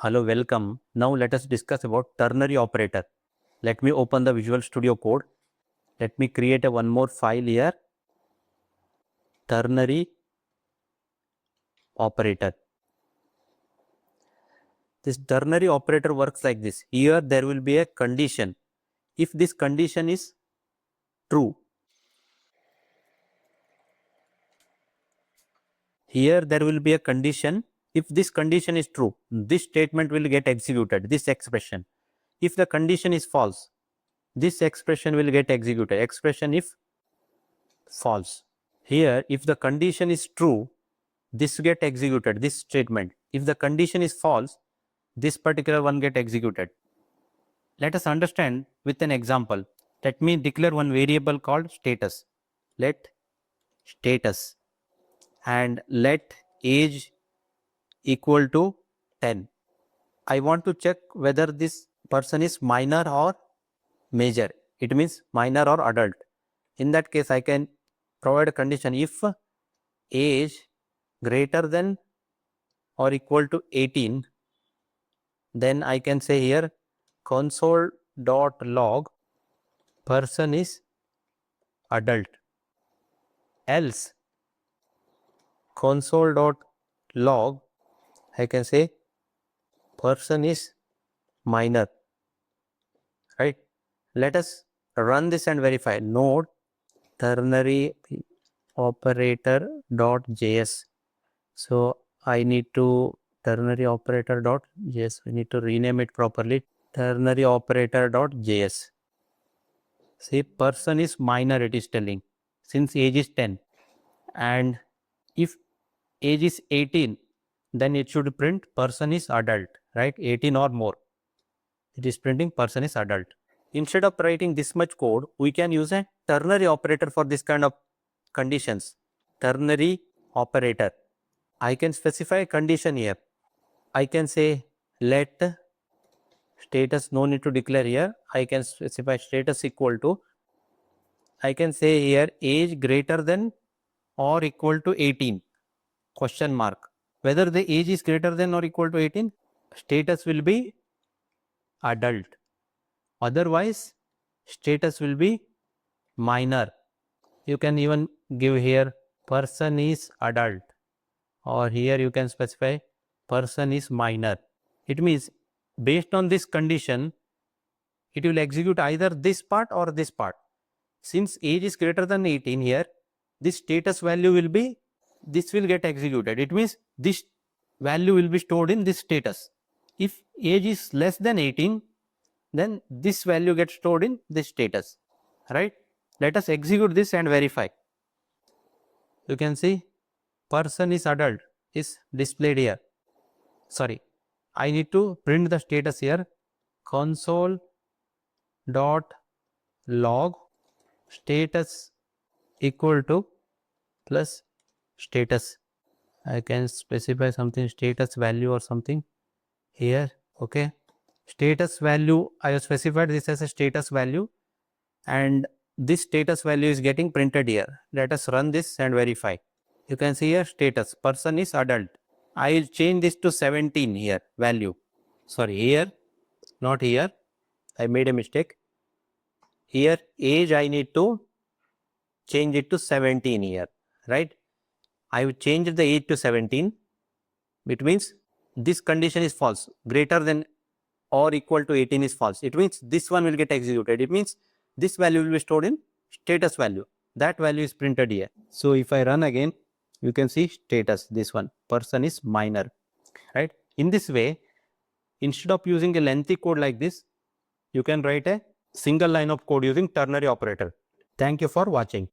Hello, welcome. Now let us discuss about ternary operator. Let me open the Visual Studio Code. Let me create one more file here. Ternary operator. This ternary operator works like this. Here there will be a condition. If this condition is true, here there will be a condition. If this condition is true, this statement will get executed, this expression. If the condition is false, this expression will get executed. Expression if false. Here, if the condition is true, this get executed, this statement. If the condition is false, this particular one get executed. Let us understand with an example. Let me declare one variable called status. Let status and let age equal to 10. I want to check whether this person is minor or major. It means minor or adult. In that case, I can provide a condition if age greater than or equal to 18, then I can say here console.log person is adult. Else console.log I can say person is minor. Right? Let us run this and verify. Node ternary operator.js. So I need to ternary operator.js. We need to rename it properly. Ternary operator.js. See, person is minor, it is telling, since age is 10. And if age is 18, then it should print person is adult, right? 18 or more. It is printing person is adult. Instead of writing this much code, we can use a ternary operator for this kind of conditions. Ternary operator. I can specify a condition here. I can say let status, no need to declare here. I can specify status equal to, I can say here age greater than or equal to 18, question mark. Whether the age is greater than or equal to 18, status will be adult. Otherwise, status will be minor. You can even give here person is adult, or here you can specify person is minor. It means based on this condition, it will execute either this part or this part. Since age is greater than 18 here, this status value will be, this will get executed. It means this value will be stored in this status. If age is less than 18, then this value gets stored in this status, right? Let us execute this and verify. You can see person is adult is displayed here. Sorry, I need to print the status here. Console.log status equal to plus status. I can specify something, status value or something here. Okay, status value, I have specified this as a status value, and this status value is getting printed here. Let us run this and verify. You can see here status person is adult. I will change this to 17 here value. Sorry, here, not here. I made a mistake. Here age I need to change it to 17 here, right? I will change the age to 17. It means this condition is false. Greater than or equal to 18 is false. It means this one will get executed. It means this value will be stored in status value. That value is printed here. So if I run again, you can see status, this one, person is minor, right? In this way, instead of using a lengthy code like this, you can write a single line of code using ternary operator. Thank you for watching.